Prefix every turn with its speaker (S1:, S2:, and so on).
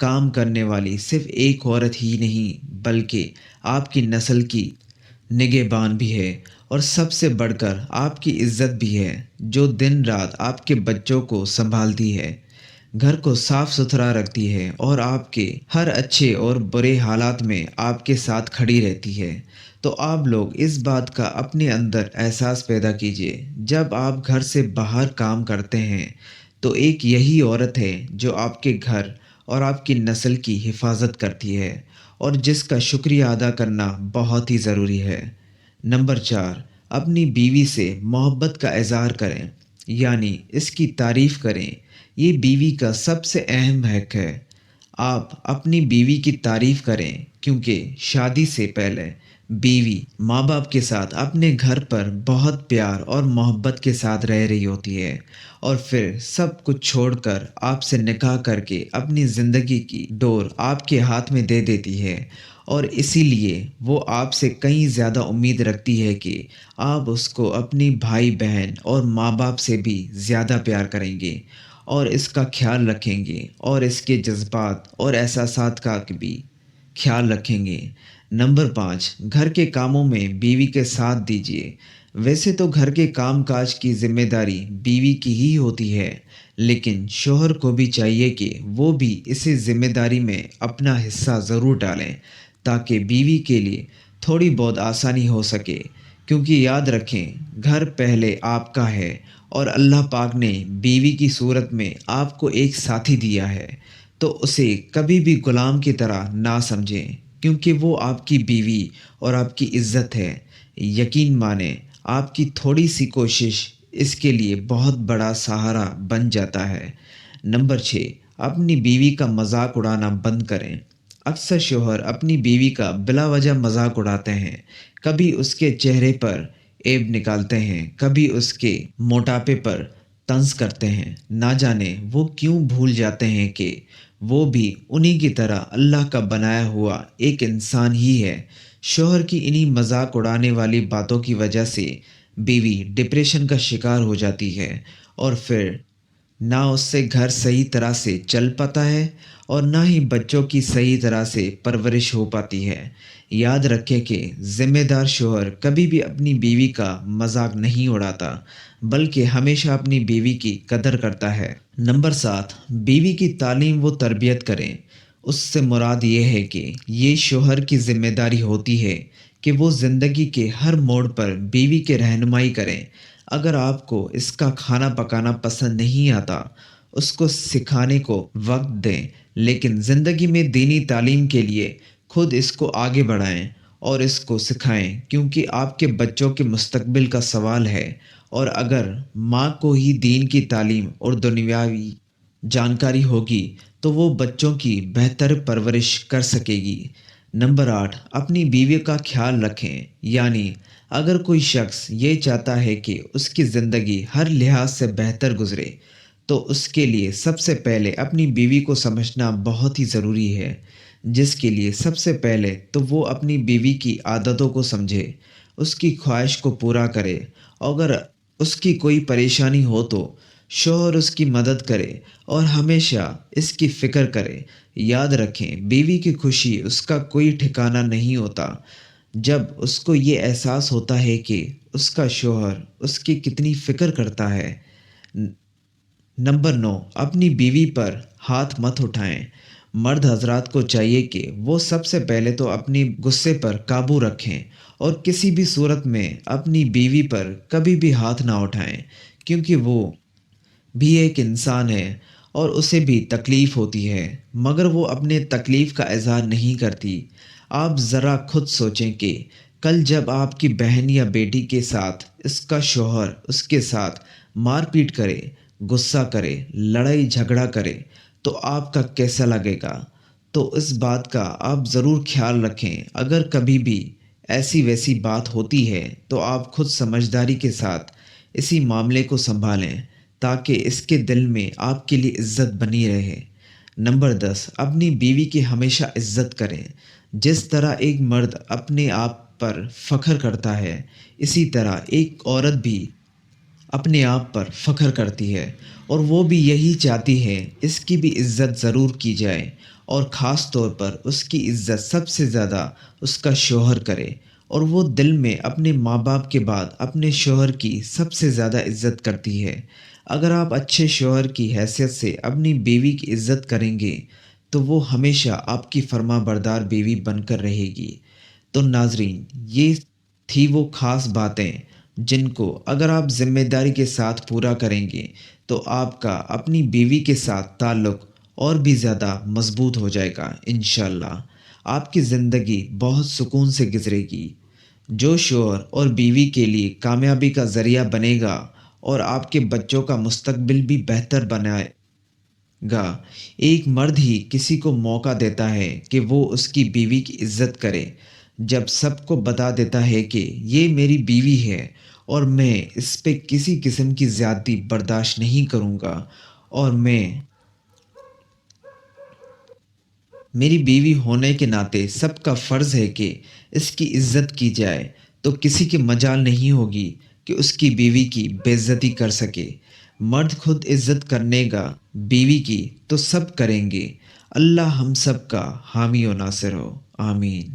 S1: کام کرنے والی صرف ایک عورت ہی نہیں بلکہ آپ کی نسل کی نگہبان بھی ہے، اور سب سے بڑھ کر آپ کی عزت بھی ہے، جو دن رات آپ کے بچوں کو سنبھالتی ہے، گھر کو صاف ستھرا رکھتی ہے اور آپ کے ہر اچھے اور برے حالات میں آپ کے ساتھ کھڑی رہتی ہے۔ تو آپ لوگ اس بات کا اپنے اندر احساس پیدا کیجئے، جب آپ گھر سے باہر کام کرتے ہیں تو ایک یہی عورت ہے جو آپ کے گھر اور آپ کی نسل کی حفاظت کرتی ہے، اور جس کا شکریہ ادا کرنا بہت ہی ضروری ہے۔ نمبر 4، اپنی بیوی سے محبت کا اظہار کریں، یعنی اس کی تعریف کریں۔ یہ بیوی کا سب سے اہم حق ہے۔ آپ اپنی بیوی کی تعریف کریں، کیونکہ شادی سے پہلے بیوی ماں باپ کے ساتھ اپنے گھر پر بہت پیار اور محبت کے ساتھ رہ رہی ہوتی ہے، اور پھر سب کچھ چھوڑ کر آپ سے نکاح کر کے اپنی زندگی کی ڈور آپ کے ہاتھ میں دے دیتی ہے، اور اسی لیے وہ آپ سے کہیں زیادہ امید رکھتی ہے کہ آپ اس کو اپنی بھائی بہن اور ماں باپ سے بھی زیادہ پیار کریں گے، اور اس کا خیال رکھیں گے، اور اس کے جذبات اور احساسات کا بھی خیال رکھیں گے۔ نمبر 5، گھر کے کاموں میں بیوی کے ساتھ دیجیے۔ ویسے تو گھر کے کام کاج کی ذمہ داری بیوی کی ہی ہوتی ہے، لیکن شوہر کو بھی چاہیے کہ وہ بھی اسی ذمہ داری میں اپنا حصہ ضرور ڈالیں، تاکہ بیوی کے لیے تھوڑی بہت آسانی ہو سکے، کیونکہ یاد رکھیں گھر پہلے آپ کا ہے، اور اللہ پاک نے بیوی کی صورت میں آپ کو ایک ساتھی دیا ہے، تو اسے کبھی بھی غلام کی طرح نہ سمجھیں، کیونکہ وہ آپ کی بیوی اور آپ کی عزت ہے۔ یقین مانیں، آپ کی تھوڑی سی کوشش اس کے لیے بہت بڑا سہارا بن جاتا ہے۔ نمبر 6، اپنی بیوی کا مذاق اڑانا بند کریں۔ اکثر شوہر اپنی بیوی کا بلا وجہ مذاق اڑاتے ہیں، کبھی اس کے چہرے پر عیب نکالتے ہیں، کبھی اس کے موٹاپے پر طنز کرتے ہیں۔ نہ جانے وہ کیوں بھول جاتے ہیں کہ وہ بھی انہی کی طرح اللہ کا بنایا ہوا ایک انسان ہی ہے۔ شوہر کی انہی مذاق اڑانے والی باتوں کی وجہ سے بیوی ڈپریشن کا شکار ہو جاتی ہے، اور پھر نہ اس سے گھر صحیح طرح سے چل پاتا ہے، اور نہ ہی بچوں کی صحیح طرح سے پرورش ہو پاتی ہے۔ یاد رکھیں کہ ذمہ دار شوہر کبھی بھی اپنی بیوی کا مذاق نہیں اڑاتا، بلکہ ہمیشہ اپنی بیوی کی قدر کرتا ہے۔ نمبر 7، بیوی کی تعلیم و تربیت کریں۔ اس سے مراد یہ ہے کہ یہ شوہر کی ذمہ داری ہوتی ہے کہ وہ زندگی کے ہر موڑ پر بیوی کی رہنمائی کریں۔ اگر آپ کو اس کا کھانا پکانا پسند نہیں آتا، اس کو سکھانے کو وقت دیں، لیکن زندگی میں دینی تعلیم کے لیے خود اس کو آگے بڑھائیں اور اس کو سکھائیں، کیونکہ آپ کے بچوں کے مستقبل کا سوال ہے، اور اگر ماں کو ہی دین کی تعلیم اور دنیاوی جانکاری ہوگی تو وہ بچوں کی بہتر پرورش کر سکے گی۔ نمبر 8، اپنی بیوی کا خیال رکھیں، یعنی اگر کوئی شخص یہ چاہتا ہے کہ اس کی زندگی ہر لحاظ سے بہتر گزرے، تو اس کے لیے سب سے پہلے اپنی بیوی کو سمجھنا بہت ہی ضروری ہے، جس کے لیے سب سے پہلے تو وہ اپنی بیوی کی عادتوں کو سمجھے، اس کی خواہش کو پورا کرے، اگر اس کی کوئی پریشانی ہو تو شوہر اس کی مدد کرے اور ہمیشہ اس کی فکر کرے۔ یاد رکھیں بیوی کی خوشی اس کا کوئی ٹھکانہ نہیں ہوتا۔ جب اس کو یہ احساس ہوتا ہے کہ اس کا شوہر اس کی کتنی فکر کرتا ہے۔ نمبر 9، اپنی بیوی پر ہاتھ مت اٹھائیں۔ مرد حضرات کو چاہیے کہ وہ سب سے پہلے تو اپنی غصے پر قابو رکھیں، اور کسی بھی صورت میں اپنی بیوی پر کبھی بھی ہاتھ نہ اٹھائیں، کیونکہ وہ بھی ایک انسان ہے اور اسے بھی تکلیف ہوتی ہے، مگر وہ اپنے تکلیف کا اظہار نہیں کرتی۔ آپ ذرا خود سوچیں کہ کل جب آپ کی بہن یا بیٹی کے ساتھ اس کا شوہر اس کے ساتھ مار پیٹ کرے، غصہ کرے، لڑائی جھگڑا کرے، تو آپ کا کیسا لگے گا؟ تو اس بات کا آپ ضرور خیال رکھیں۔ اگر کبھی بھی ایسی ویسی بات ہوتی ہے تو آپ خود سمجھداری کے ساتھ اسی معاملے کو سنبھالیں، تاکہ اس کے دل میں آپ کے لیے عزت بنی رہے۔ نمبر 10، اپنی بیوی کی ہمیشہ عزت کریں۔ جس طرح ایک مرد اپنے آپ پر فخر کرتا ہے، اسی طرح ایک عورت بھی اپنے آپ پر فخر کرتی ہے، اور وہ بھی یہی چاہتی ہے اس کی بھی عزت ضرور کی جائے، اور خاص طور پر اس کی عزت سب سے زیادہ اس کا شوہر کرے، اور وہ دل میں اپنے ماں باپ کے بعد اپنے شوہر کی سب سے زیادہ عزت کرتی ہے۔ اگر آپ اچھے شوہر کی حیثیت سے اپنی بیوی کی عزت کریں گے تو وہ ہمیشہ آپ کی فرما بردار بیوی بن کر رہے گی۔ تو ناظرین، یہ تھی وہ خاص باتیں جن کو اگر آپ ذمہ داری کے ساتھ پورا کریں گے تو آپ کا اپنی بیوی کے ساتھ تعلق اور بھی زیادہ مضبوط ہو جائے گا انشاءاللہ۔ آپ کی زندگی بہت سکون سے گزرے گی۔ جو شوہر اور بیوی کے لیے کامیابی کا ذریعہ بنے گا اور آپ کے بچوں کا مستقبل بھی بہتر بنائے گا۔ ایک مرد ہی کسی کو موقع دیتا ہے کہ وہ اس کی بیوی کی عزت کرے جب سب کو بتا دیتا ہے کہ یہ میری بیوی ہے اور میں اس پہ کسی قسم کی زیادتی برداشت نہیں کروں گا، اور میری بیوی ہونے کے ناطے سب کا فرض ہے کہ اس کی عزت کی جائے، تو کسی کی مجال نہیں ہوگی کہ اس کی بیوی کی بے عزتی کر سکے۔ مرد خود عزت کرنے گا بیوی کی تو سب کریں گے۔ اللہ ہم سب کا حامی و ناصر ہو، آمین۔